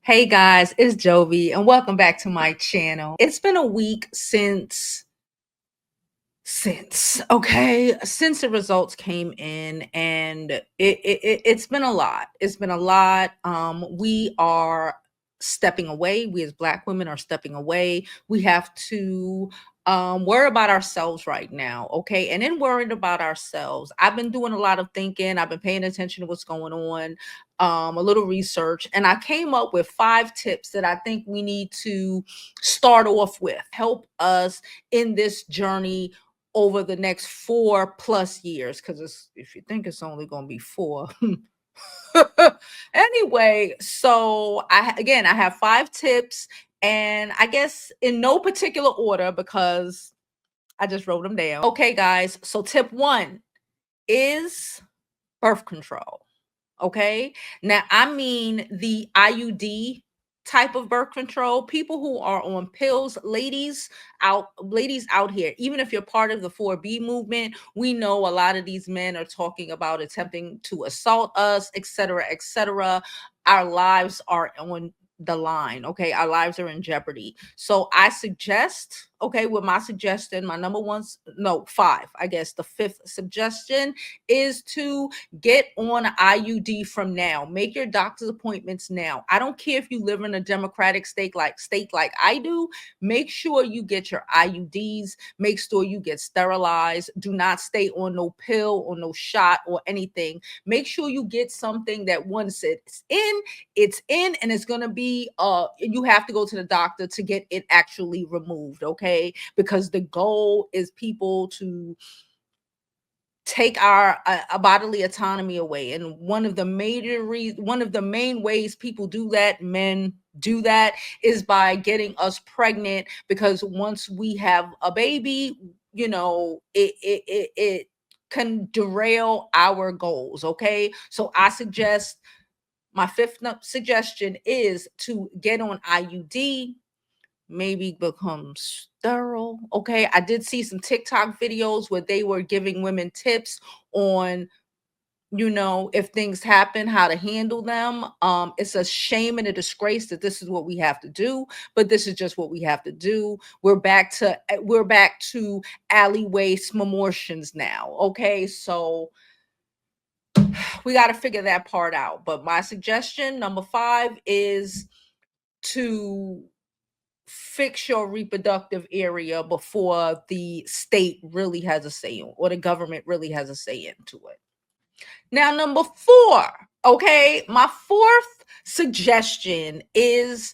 Hey guys, it's Jovi and welcome back to my channel. It's been a week since the results came in, and it's been a lot. It's been a lot. We are stepping away. We as Black women are stepping away. We have to worry about ourselves right now. Okay. And in worrying about ourselves, I've been doing a lot of thinking. I've been paying attention to what's going on, a little research, and I came up with 5 tips that I think we need to start off with, help us in this journey over the next 4+ years, because if you think it's only going to be 4. Anyway, so I have 5 tips, and I guess in no particular order because I just wrote them down. Okay, guys, so tip 1 is birth control. Okay. Now, I mean the IUD type of birth control. People who are on pills, ladies out here, even if you're part of the 4B movement, we know a lot of these men are talking about attempting to assault us, etc., etc. Our lives are on the line. Okay. Our lives are in jeopardy. So I suggest, okay, with my suggestion, my number one, no, 5, I guess the 5th suggestion is to get on IUD from now. Make your doctor's appointments now. I don't care if you live in a democratic state like I do. Make sure you get your IUDs. Make sure you get sterilized. Do not stay on no pill or no shot or anything. Make sure you get something that once it's in, and it's going to be you have to go to the doctor to get it actually removed, okay? Because the goal is people to take our bodily autonomy away, and one of the main ways people do that, men do that, is by getting us pregnant, because once we have a baby, it can derail our goals. Okay, so I suggest, my 5th suggestion is to get on IUD, maybe become sterile. Okay. I did see some TikTok videos where they were giving women tips on, if things happen, how to handle them. It's a shame and a disgrace that this is what we have to do, but this is just what we have to do. We're back to alleyway smortions now. Okay. So we got to figure that part out. But my suggestion, number 5, is to fix your reproductive area before the state really has a say or the government really has a say into it. Now, number 4, okay, my 4th suggestion is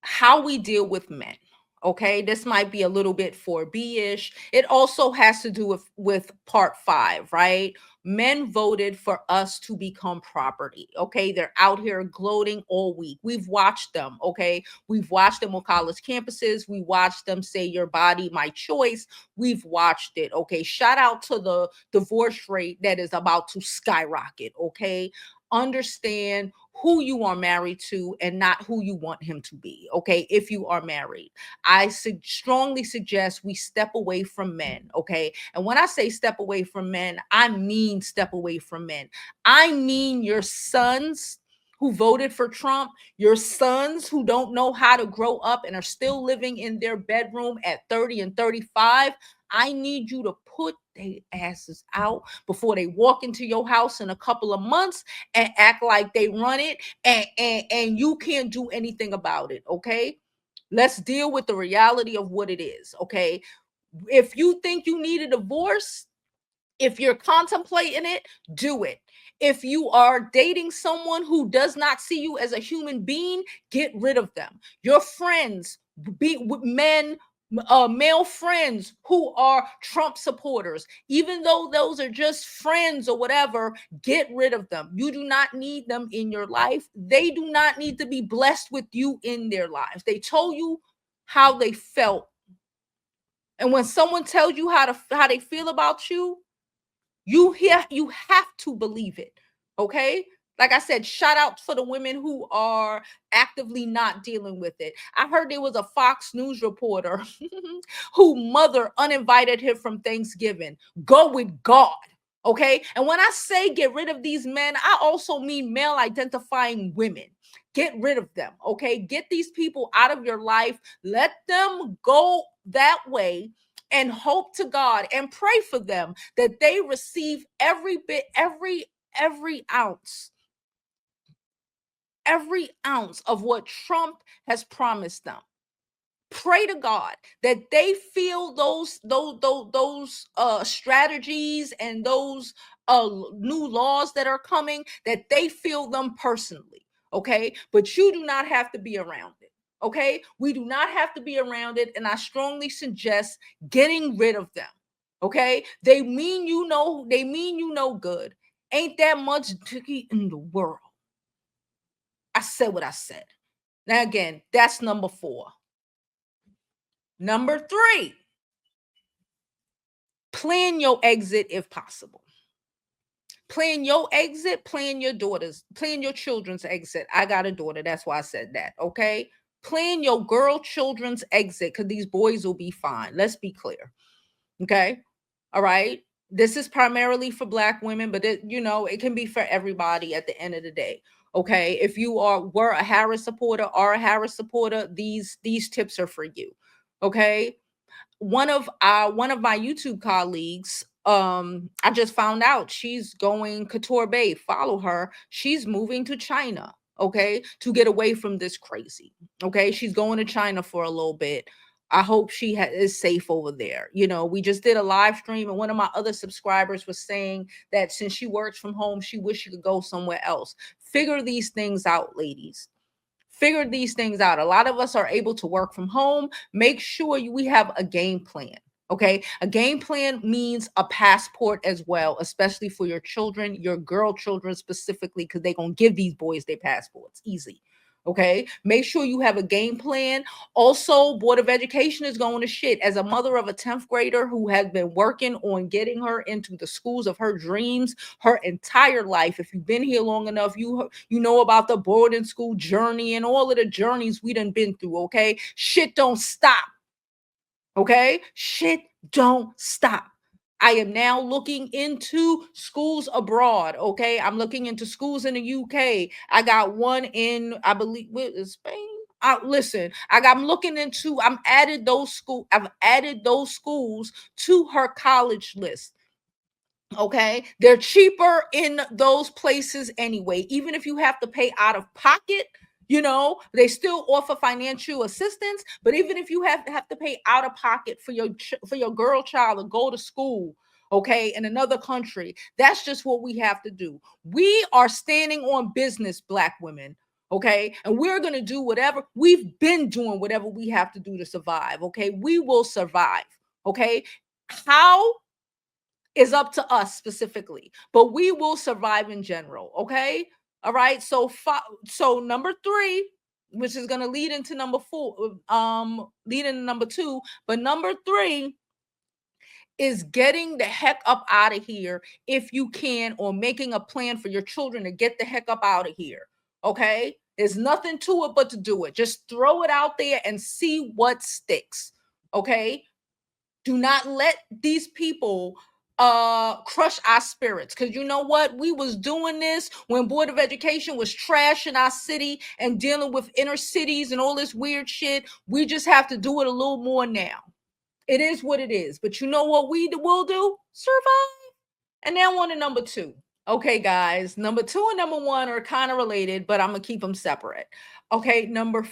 how we deal with men. Okay, this might be a little bit 4B-ish. It also has to do with part 5, right? Men voted for us to become property. Okay, they're out here gloating all week. We've watched them. Okay, we've watched them on college campuses. We watched them say, "Your body, my choice." We've watched it. Okay, shout out to the divorce rate that is about to skyrocket. Okay, understand who you are married to and not who you want him to be. Okay, if you are married, I strongly suggest we step away from men. Okay, and when I say step away from men, I mean step away from men. I mean your sons who voted for Trump, your sons who don't know how to grow up and are still living in their bedroom at 30 and 35. I need you to put their asses out before they walk into your house in a couple of months and act like they run it, and you can't do anything about it. Okay, let's deal with the reality of what it is. Okay, if you think you need a divorce, if you're contemplating it, do it. If you are dating someone who does not see you as a human being, get rid of them. Your friends, be with men, male friends who are Trump supporters, even though those are just friends or whatever, get rid of them. You do not need them in your life. They do not need to be blessed with you in their lives. They told you how they felt. And when someone tells you how they feel about you, you have to believe it. Okay, like I said, shout out for the women who are actively not dealing with it. I heard there was a Fox News reporter who mother uninvited him from Thanksgiving. Go with God. Okay. And when I say get rid of these men, I also mean male identifying women. Get rid of them. Okay. Get these people out of your life. Let them go that way and hope to God and pray for them that they receive every bit, every ounce of what Trump has promised them. Pray to God that they feel those strategies and those new laws that are coming, that they feel them personally. Okay, but you do not have to be around it. Okay, we do not have to be around it, and I strongly suggest getting rid of them. Okay, they mean good. Ain't that much ticky in the world. I said what I said. Now again, that's number 4. Number 3, plan your exit if possible. Plan your exit, plan your children's exit. I got a daughter, that's why I said that, okay? Plan your girl children's exit because these boys will be fine. Let's be clear, okay? All right? This is primarily for Black women, but it can be for everybody at the end of the day. Okay, if you were a Harris supporter these tips are for you. Okay, one of my YouTube colleagues, I just found out she's going Couture Bay, follow her. She's moving to China, okay, to get away from this crazy. Okay, she's going to China for a little bit. I hope she is safe over there. We just did a live stream, and one of my other subscribers was saying that since she works from home, she wished she could go somewhere else. Figure these things out, ladies. Figure these things out. A lot of us are able to work from home. Make sure we have a game plan. Okay. A game plan means a passport as well, especially for your children, your girl children specifically, because they're going to give these boys their passports. Easy. Okay. Make sure you have a game plan. Also, Board of Education is going to shit. As a mother of a 10th grader who has been working on getting her into the schools of her dreams her entire life, if you've been here long enough, you know about the boarding school journey and all of the journeys we done been through. Okay. Shit don't stop. Okay. Shit don't stop. I am now looking into schools abroad. Okay. I'm looking into schools in the UK. I got one in, I believe, Spain. Listen, I've added those schools to her college list. Okay. They're cheaper in those places anyway. Even if you have to pay out of pocket, they still offer financial assistance. But even if you have to pay out of pocket for your girl child to go to school, okay, in another country, that's just what we have to do. We are standing on business, Black women. Okay. And we're going to do we've been doing whatever we have to do to survive. Okay. We will survive. Okay. How is up to us specifically, but we will survive in general. Okay. All right. So number 3, which is going to lead into number 4, lead into number 2, but number 3 is getting the heck up out of here if you can, or making a plan for your children to get the heck up out of here. Okay. There's nothing to it but to do it. Just throw it out there and see what sticks. Okay. Do not let these people crush our spirits, because you know what, we was doing this when Board of Education was trashing our city and dealing with inner cities and all this weird shit. We just have to do it a little more now. It is what it is, but you know what we will do? Survive. And now on to number 2. Okay, guys, number 2 and number 1 are kind of related, but I'm gonna keep them separate. Okay, number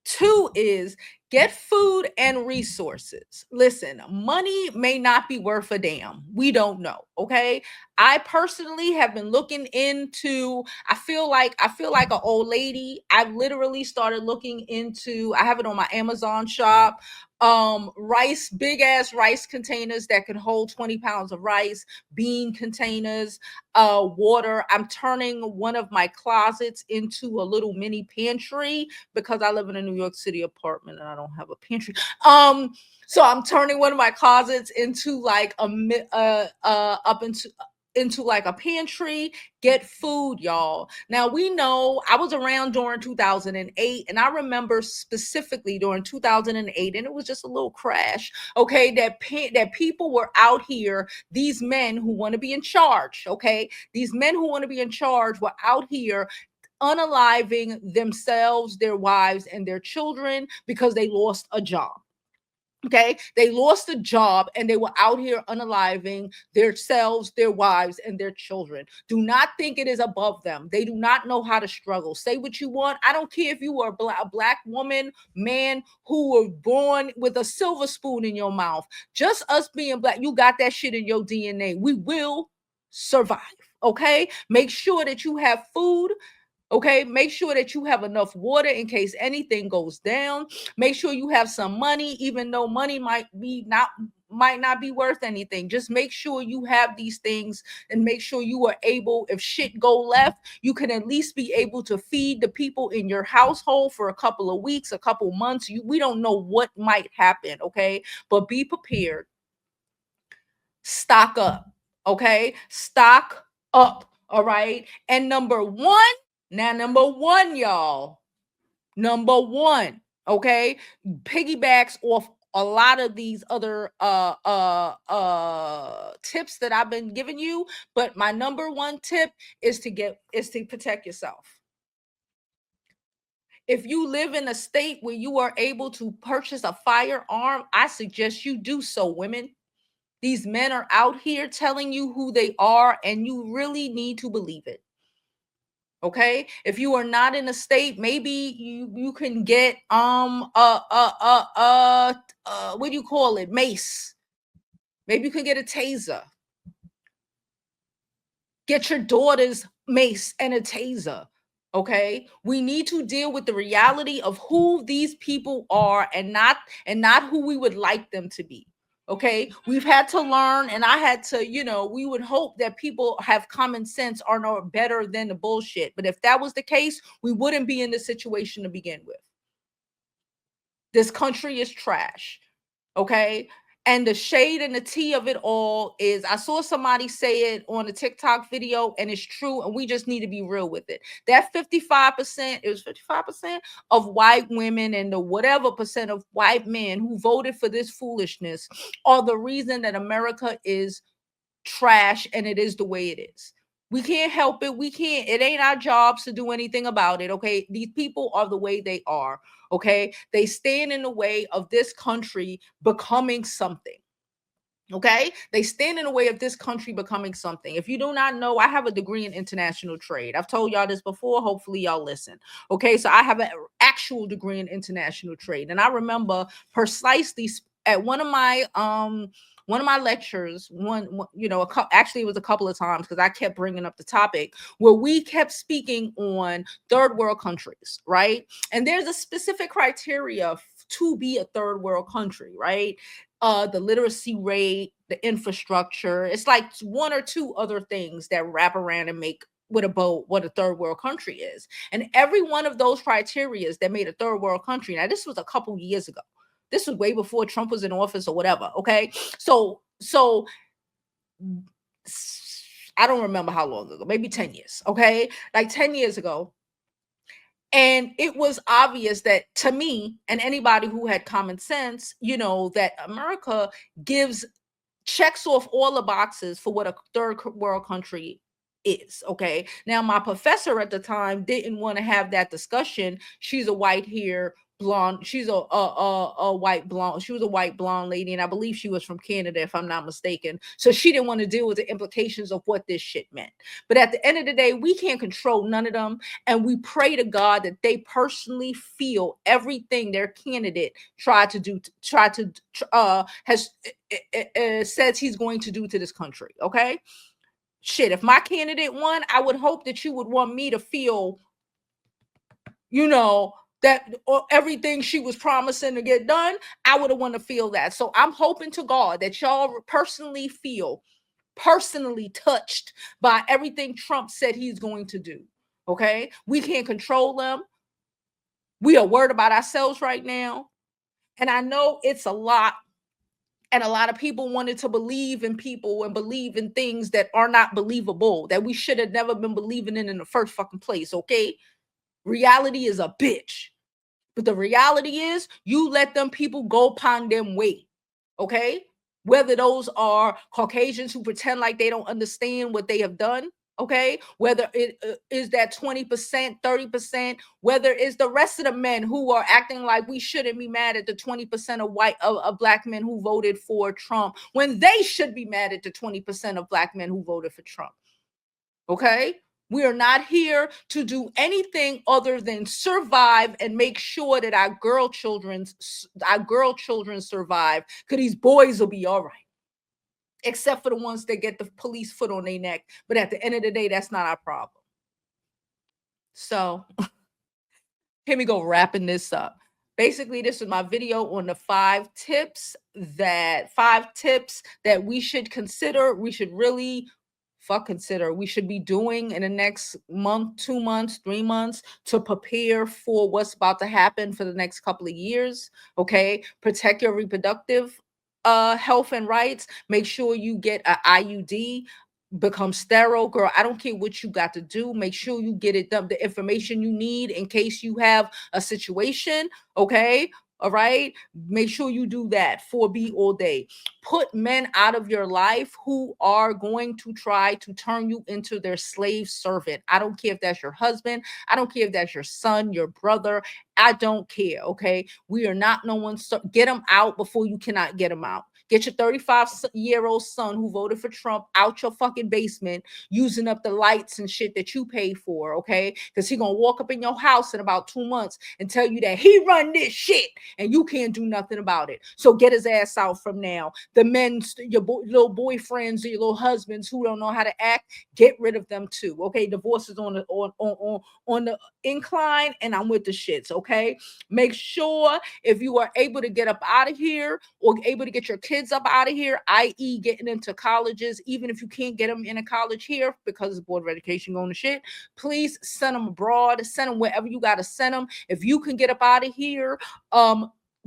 2 is get food and resources. Listen, money may not be worth a damn. We don't know. Okay. I personally have been looking into, I feel like an old lady. I've literally started looking into, I have it on my Amazon shop. Big ass rice containers that can hold 20 pounds of rice, bean containers, water. I'm turning one of my closets into a little mini pantry because I live in a New York City apartment and I don't have a pantry. So I'm turning one of my closets into like into like a pantry, get food, y'all. Now we know I was around during 2008, and I remember specifically during 2008, and it was just a little crash, okay, that people were out here, these men who want to be in charge, okay, these men who want to be in charge were out here unaliving themselves, their wives, and their children because they lost a job. Okay, they lost a job and they were out here unaliving themselves, their wives, and their children. Do not think it is above them. They do not know how to struggle. Say what you want. I don't care if you were a black woman, man who were born with a silver spoon in your mouth. Just us being black, you got that shit in your DNA. We will survive. Okay, make sure that you have food. Okay, make sure that you have enough water in case anything goes down. Make sure you have some money, even though money might not be worth anything. Just make sure you have these things, and make sure you are able, if shit go left, you can at least be able to feed the people in your household for a couple of weeks, a couple months. We don't know what might happen, okay? But be prepared. Stock up, okay? Stock up, all right? And number one, y'all, number one, okay, piggybacks off a lot of these other tips that I've been giving you, but my number one tip is to protect yourself. If you live in a state where you are able to purchase a firearm, I suggest you do so, women. These men are out here telling you who they are, and you really need to believe it. Okay, if you are not in a state, maybe you can get what do you call it, mace. Maybe you can get a taser. Get your daughter's mace and a taser. Okay, we need to deal with the reality of who these people are, and not who we would like them to be. Okay, we've had to learn, and I had to, we would hope that people have common sense, are no better than the bullshit. But if that was the case, we wouldn't be in this situation to begin with. This country is trash. Okay. And the shade and the tea of it all is, I saw somebody say it on a TikTok video, and it's true. And we just need to be real with it. That 55%, it was 55% of white women and the whatever percent of white men who voted for this foolishness are the reason that America is trash, and it is the way it is. We can't help it. It ain't our jobs to do anything about it. Okay. These people are the way they are. Okay. They stand in the way of this country becoming something. Okay. They stand in the way of this country becoming something. If you do not know, I have a degree in international trade. I've told y'all this before. Hopefully y'all listen. Okay. So I have an actual degree in international trade. And I remember precisely at one of my lectures, actually it was a couple of times because I kept bringing up the topic, where we kept speaking on third world countries, right? And there's a specific criteria to be a third world country, right? The literacy rate, the infrastructure. It's like one or two other things that wrap around and make with a boat what a third world country is. And every one of those criterias that made a third world country. Now, this was a couple years ago. This was way before Trump was in office or whatever. Okay. So I don't remember how long ago, maybe 10 years. Okay. Like 10 years ago. And it was obvious that, to me and anybody who had common sense, that America checks off all the boxes for what a third world country is. Okay. Now, my professor at the time didn't want to have that discussion. She's a white hair blonde. She's a white blonde. She was a white blonde lady, and I believe she was from Canada, if I'm not mistaken. So she didn't want to deal with the implications of what this shit meant. But at the end of the day, we can't control none of them, and we pray to God that they personally feel everything their candidate says he's going to do to this country. Okay. Shit, if my candidate won, I would hope that you would want me to feel, that everything she was promising to get done, I would have want to feel that. So I'm hoping to God that y'all personally touched by everything Trump said he's going to do. Okay. We can't control them. We are worried about ourselves right now. And I know it's a lot And a lot of people wanted to believe in people and believe in things that are not believable, that we should have never been believing in the first fucking place, okay? Reality is a bitch. But the reality is, you let them people go upon them way, okay? Whether those are Caucasians who pretend like they don't understand what they have done, okay? Whether it is that 20%, 30%, whether it's the rest of the men who are acting like we shouldn't be mad at the 20% of black men who voted for Trump when they should be mad at the 20% of black men who voted for Trump. Okay? We are not here to do anything other than survive and make sure that our girl children survive, because these boys will be all right. Except for the ones that get the police foot on their neck. But at the end of the day, that's not our problem. So here we go, wrapping this up. Basically, this is my video on the five tips that we should consider, we should really consider we should be doing in the next month, 2 months, 3 months to prepare for what's about to happen for the next couple of years. Okay, protect your reproductive health and rights. Make sure you get an IUD, become sterile, girl. I don't care what you got to do. Make sure you get it done, the information you need in case you have a situation. Okay, all right, make sure you do that. 4B all day. Put men out of your life who are going to try to turn you into their slave servant. I don't care if that's your husband. I don't care if that's your son, your brother. I don't care. Okay, we are not no one. Get them out before you cannot get them out. Get your 35-year-old son who voted for Trump out your fucking basement, using up the lights and shit that you pay for, okay? Because he's going to walk up in your house in about 2 months and tell you that he run this shit and you can't do nothing about it. So get his ass out from now. The men, your little boyfriends or your little husbands who don't know how to act, get rid of them too, okay? Divorce is on the incline, and I'm with the shits, okay? Make sure if you are able to get up out of here or able to get your kids up out of here, i.e. getting into colleges, even if you can't get them in a college here because the Board of Education going to shit, please send them abroad, send them wherever you got to send them. If you can get up out of here,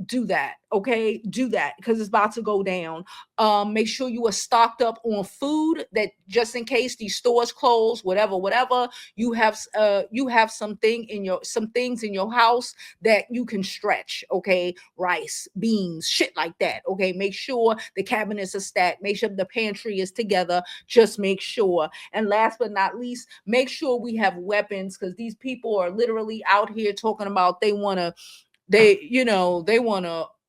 do that, okay? Do that, because it's about to go down. Make sure you are stocked up on food, that just in case these stores close, whatever, you have some things in your house that you can stretch, okay? Rice, beans, shit like that, okay? Make sure the cabinets are stacked. Make sure the pantry is together. Just make sure. And last but not least, make sure we have weapons, because these people are literally out here talking about they want to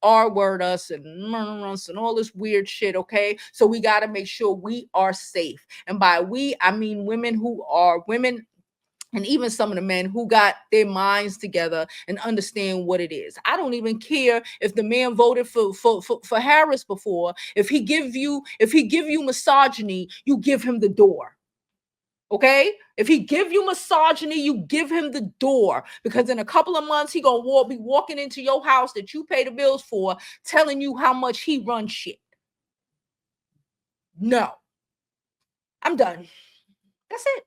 R-word us and us and all this weird shit, okay? So we got to make sure we are safe. And by we, I mean women, and even some of the men who got their minds together and understand what it is. I don't even care if the man voted for Harris before. If he give you misogyny, you give him the door. Okay, if he give you misogyny, you give him the door, because in a couple of months he gonna be walking into your house that you pay the bills for, telling you how much he runs shit. No, I'm done. That's it.